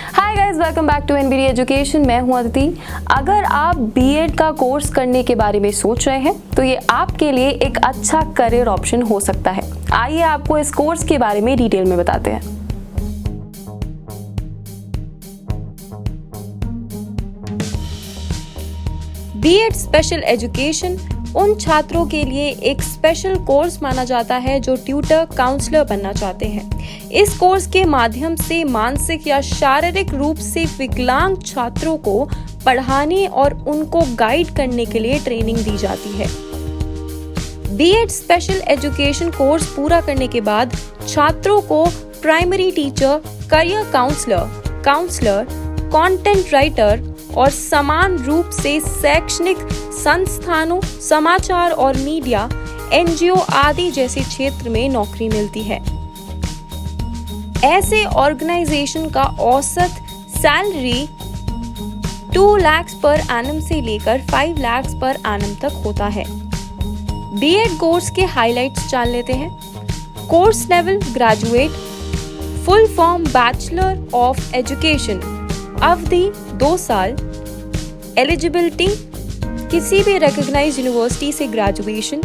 Hi guys, welcome back to NBD education. मैं हूं अदिति। अगर आप बीएड का कोर्स करने के बारे में सोच रहे हैं तो ये आपके लिए एक अच्छा करियर ऑप्शन हो सकता है। आइए आपको इस कोर्स के बारे में डिटेल में बताते हैं। बीएड स्पेशल एजुकेशन उन छात्रों के लिए एक स्पेशल कोर्स माना जाता है जो ट्यूटर काउंसलर बनना चाहते हैं। इस कोर्स के माध्यम से मानसिक या शारीरिक रूप से विकलांग छात्रों को पढ़ाने और उनको गाइड करने के लिए ट्रेनिंग दी जाती है। बीएड स्पेशल एजुकेशन कोर्स पूरा करने के बाद छात्रों को primary teacher, career counsellor, content writer और समान रूप से शैक्षणिक संस्थानों, समाचार और मीडिया, एनजीओ आदि जैसे क्षेत्र में नौकरी मिलती है। ऐसे ऑर्गेनाइजेशन का औसत सैलरी 2 लाख पर एनम से लेकर 5 लाख पर एनम तक होता है। बीएड कोर्स के हाइलाइट्स जान लेते हैं। Course level graduate, full form bachelor of education, अवधि 2 साल, एलिजिबिलिटी किसी भी रिकॉग्नाइज्ड यूनिवर्सिटी से ग्रेजुएशन,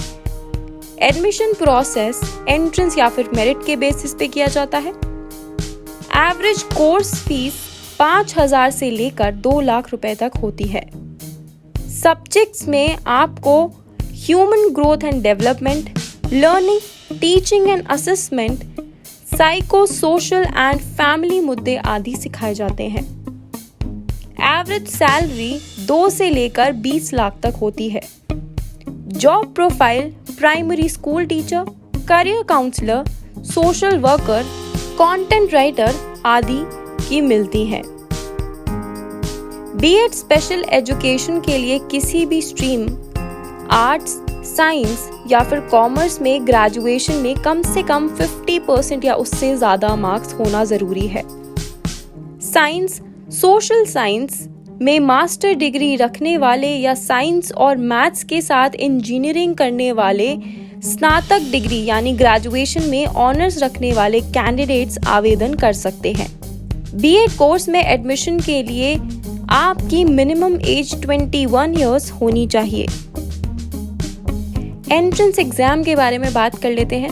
एडमिशन प्रोसेस एंट्रेंस या फिर मेरिट के बेसिस पे किया जाता है। एवरेज कोर्स फीस 5,000 से लेकर 2 लाख रुपए तक होती है। सब्जेक्ट्स में आपको human growth and development, learning, teaching and assessment, psycho social and family मुद्दे आदि सिखाए जाते हैं। एवरेज सैलरी 2 से लेकर 20 लाख तक होती है। Job profile primary school teacher, career counsellor, social worker, content writer आदि की मिलती है। बीएड स्पेशल एजुकेशन के लिए किसी भी स्ट्रीम, आर्ट्स, साइंस या फिर कॉमर्स में ग्रेजुएशन में कम से कम 50% या उससे ज्यादा मार्क्स होना जरूरी है। साइंस, सोशल साइंस में मास्टर डिग्री रखने वाले या साइंस और मैथ्स के साथ इंजीनियरिंग करने वाले, स्नातक डिग्री यानी ग्रेजुएशन में ऑनर्स रखने वाले कैंडिडेट्स आवेदन कर सकते हैं। बीएड कोर्स में एडमिशन के लिए आपकी मिनिमम एज 21 इयर्स होनी चाहिए। एंट्रेंस एग्जाम के बारे में बात कर लेते हैं।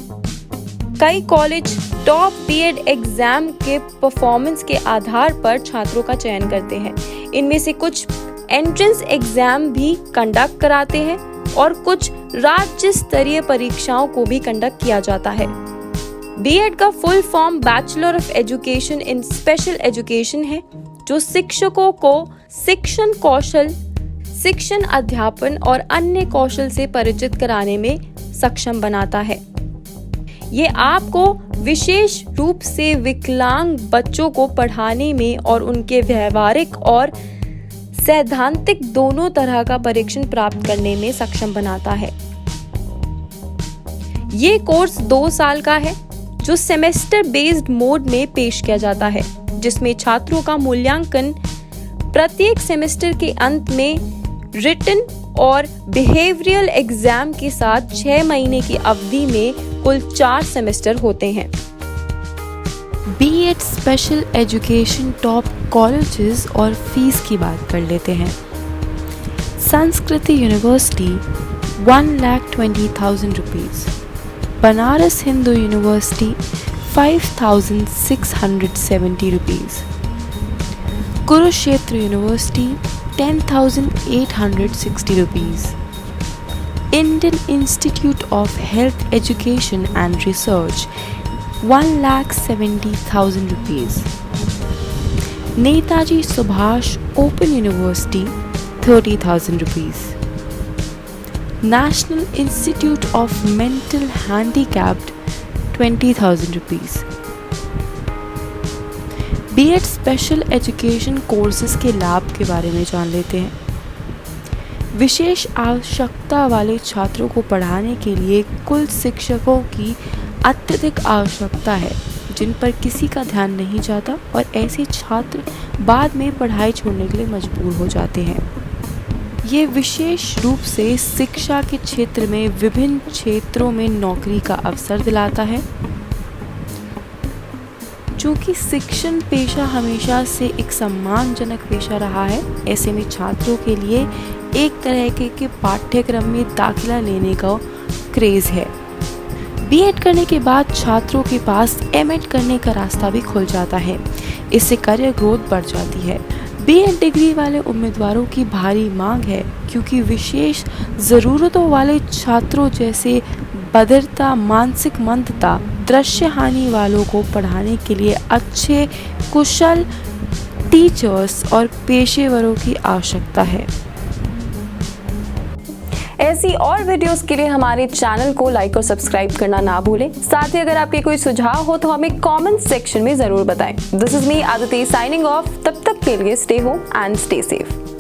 कई कॉलेज टॉप बीएड एग्जाम के परफॉर्मेंस के आधार पर छात्रों का चयन करते हैं। इनमें से कुछ एंट्रेंस एग्जाम भी कंडक्ट कराते हैं और कुछ राज्य स्तरीय परीक्षाओं को भी कंडक्ट किया जाता है। बीएड का full form bachelor of education in special education है, जो शिक्षकों को शिक्षण कौशल, शिक्षण अध्यापन और अन्य कौशल से परिचित कराने में सक्षम बनाता है। ये आपको विशेष रूप से विकलांग बच्चों को पढ़ाने में और उनके व्यवहारिक और सैद्धांतिक दोनों तरह का परीक्षण प्राप्त करने में सक्षम बनाता है। ये कोर्स 2 साल का है, जो सेमेस्टर बेस्ड मोड में पेश किया जाता है, जिसमें छात्रों का मूल्यांकन प्रत्येक सेमेस्टर के अंत में रिटन और बिहेवियरल एग्जाम के साथ 6 महीने की अवधि में कुल 4 सेमेस्टर होते हैं। BEd special education top colleges और फीस की बात कर लेते हैं। Sanskriti university 1,20,000 rupees, Banaras Hindu university 5,670 rupees, Kurukshetra university 10,860 rupees, Indian Institute of Health Education and Research 1,70,000 rupees, Netaji Subhash Open University 30,000 rupees, National Institute of Mental Handicapped 20,000 rupees। BEd special education courses के लाभ के बारे में जान लेते हैं। विशेष आवश्यकता वाले छात्रों को पढ़ाने के लिए कुल शिक्षकों की अत्यधिक आवश्यकता है, जिन पर किसी का ध्यान नहीं जाता और ऐसे छात्र बाद में पढ़ाई छोड़ने के लिए मजबूर हो जाते हैं। ये विशेष रूप से शिक्षा के क्षेत्र में विभिन्न क्षेत्रों में नौकरी का अवसर दिलाता है। चूँकि शिक्षण पेशा हमेशा से एक सम्मानजनक पेशा रहा है, ऐसे में छात्रों के लिए एक तरह के पाठ्यक्रम में दाखिला लेने का क्रेज़ है। बीएड करने के बाद छात्रों के पास एमएड करने का रास्ता भी खुल जाता है। इससे करियर ग्रोथ बढ़ जाती है। बीएड डिग्री वाले उम्मीदवारों की भारी मांग है, क्योंकि विशेष ज़रूरतों वाले छात्रों जैसे बधिरता, मानसिक मंदता, दृश्य हानि वालों को पढ़ाने के लिए अच्छे कुशल टीचर्स और पेशेवरों की आवश्यकता है। ऐसी और वीडियोस के लिए हमारे चैनल को लाइक और सब्सक्राइब करना ना भूलें। साथ ही अगर आपके कोई सुझाव हो तो हमें कमेंट सेक्शन में जरूर बताएं। This is me Aditi signing off. तब तक के लिए stay home and stay safe.